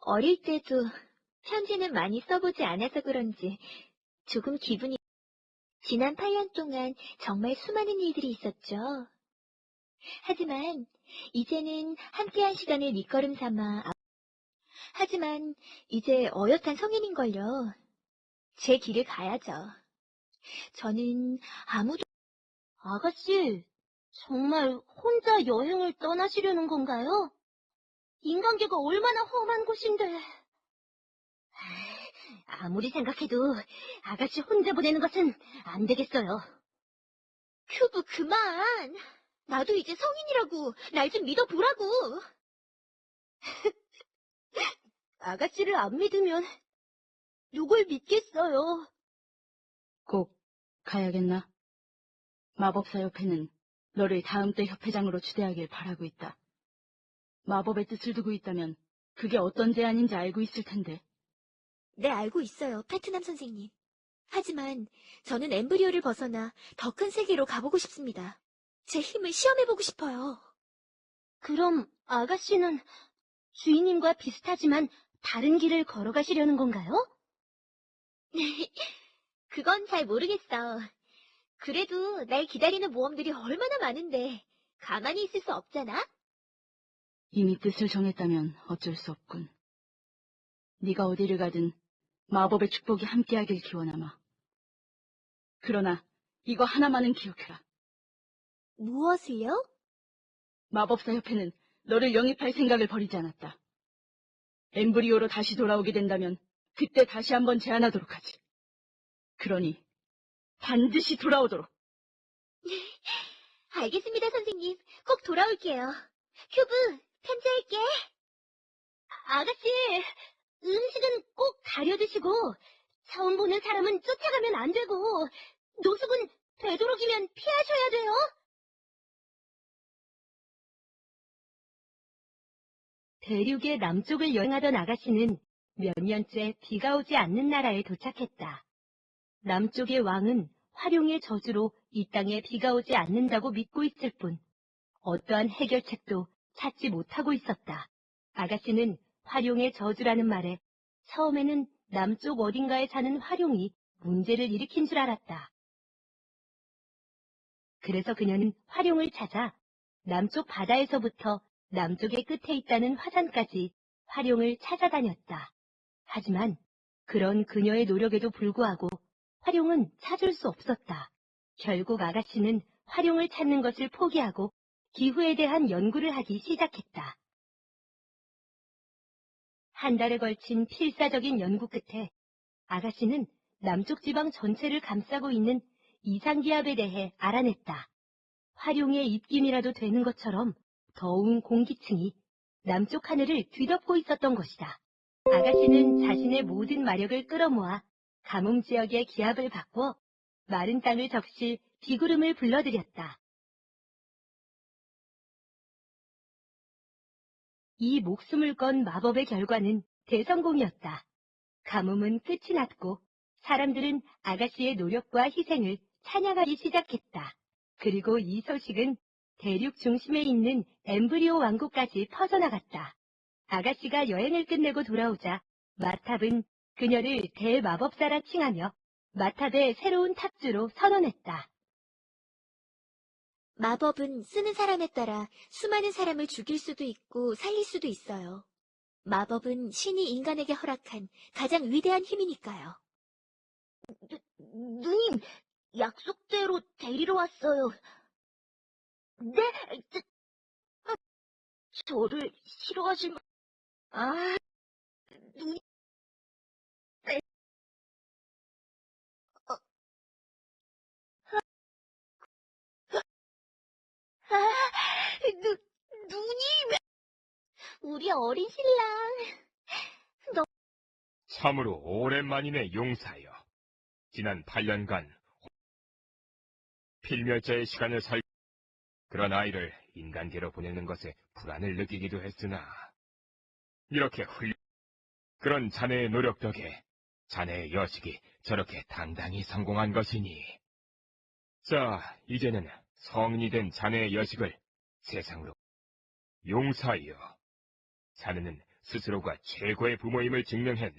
어릴 때도 편지는 많이 써보지 않아서 그런지 조금 기분이, 지난 8년 동안 정말 수많은 일들이 있었죠. 하지만 이제는 함께한 시간을 밑거름 삼아, 하지만 이제 어엿한 성인인걸요. 제 길을 가야죠. 저는 아무도, 아가씨, 정말 혼자 여행을 떠나시려는 건가요? 인간계가 얼마나 험한 곳인데. 아무리 생각해도 아가씨 혼자 보내는 것은 안 되겠어요. 큐브 그만. 나도 이제 성인이라고. 날 좀 믿어보라고. 아가씨를 안 믿으면 누굴 믿겠어요. 꼭 가야겠나? 마법사 협회는 너를 다음 때 협회장으로 추대하길 바라고 있다. 마법의 뜻을 두고 있다면 그게 어떤 제안인지 알고 있을 텐데. 네, 알고 있어요, 페트남 선생님. 하지만 저는 엠브리오를 벗어나 더 큰 세계로 가보고 싶습니다. 제 힘을 시험해보고 싶어요. 그럼 아가씨는 주인님과 비슷하지만 다른 길을 걸어가시려는 건가요? 그건 잘 모르겠어. 그래도 날 기다리는 모험들이 얼마나 많은데 가만히 있을 수 없잖아? 이미 뜻을 정했다면 어쩔 수 없군. 네가 어디를 가든 마법의 축복이 함께하길 기원하마. 그러나 이거 하나만은 기억해라. 무엇을요? 마법사 협회는 너를 영입할 생각을 버리지 않았다. 엠브리오로 다시 돌아오게 된다면 그때 다시 한번 제안하도록 하지. 그러니 반드시 돌아오도록. 알겠습니다, 선생님. 꼭 돌아올게요. 큐브, 편지할게. 아가씨, 음식은 꼭 가려 드시고, 처음 보는 사람은 쫓아가면 안 되고, 노숙은 되도록이면 피하셔야 돼요. 대륙의 남쪽을 여행하던 아가씨는 몇 년째 비가 오지 않는 나라에 도착했다. 남쪽의 왕은 화룡의 저주로 이 땅에 비가 오지 않는다고 믿고 있을 뿐 어떠한 해결책도 찾지 못하고 있었다. 아가씨는 화룡의 저주라는 말에 처음에는 남쪽 어딘가에 사는 화룡이 문제를 일으킨 줄 알았다. 그래서 그녀는 화룡을 찾아 남쪽 바다에서부터 남쪽의 끝에 있다는 화산까지 화룡을 찾아다녔다. 하지만 그런 그녀의 노력에도 불구하고 화룡은 찾을 수 없었다. 결국 아가씨는 화룡을 찾는 것을 포기하고 기후에 대한 연구를 하기 시작했다. 한 달에 걸친 필사적인 연구 끝에 아가씨는 남쪽 지방 전체를 감싸고 있는 이상기압에 대해 알아냈다. 화룡의 입김이라도 되는 것처럼 더운 공기층이 남쪽 하늘을 뒤덮고 있었던 것이다. 아가씨는 자신의 모든 마력을 끌어모아 가뭄 지역의 기압을 바꿔 마른 땅을 적실 비구름을 불러들였다. 이 목숨을 건 마법의 결과는 대성공이었다. 가뭄은 끝이 났고 사람들은 아가씨의 노력과 희생을 찬양하기 시작했다. 그리고 이 소식은 대륙 중심에 있는 엠브리오 왕국까지 퍼져나갔다. 아가씨가 여행을 끝내고 돌아오자 마탑은 그녀를 대마법사라 칭하며 마탑의 새로운 탑주로 선언했다. 마법은 쓰는 사람에 따라 수많은 사람을 죽일 수도 있고 살릴 수도 있어요. 마법은 신이 인간에게 허락한 가장 위대한 힘이니까요. 누님, 약속대로 데리러 왔어요. 네? 저를 싫어하시면... 아, 누님... 어, 누님! 우리 어린 신랑... 참으로 오랜만이네, 용사여. 지난 8년간 필멸자의 시간을 그런 아이를 인간계로 보내는 것에 불안을 느끼기도 했으나 이렇게 그런 자네의 노력 덕에 자네의 여식이 저렇게 당당히 성공한 것이니. 자, 이제는 성인이 된 자네의 여식을 세상으로. 용사여, 자네는 스스로가 최고의 부모임을 증명했네.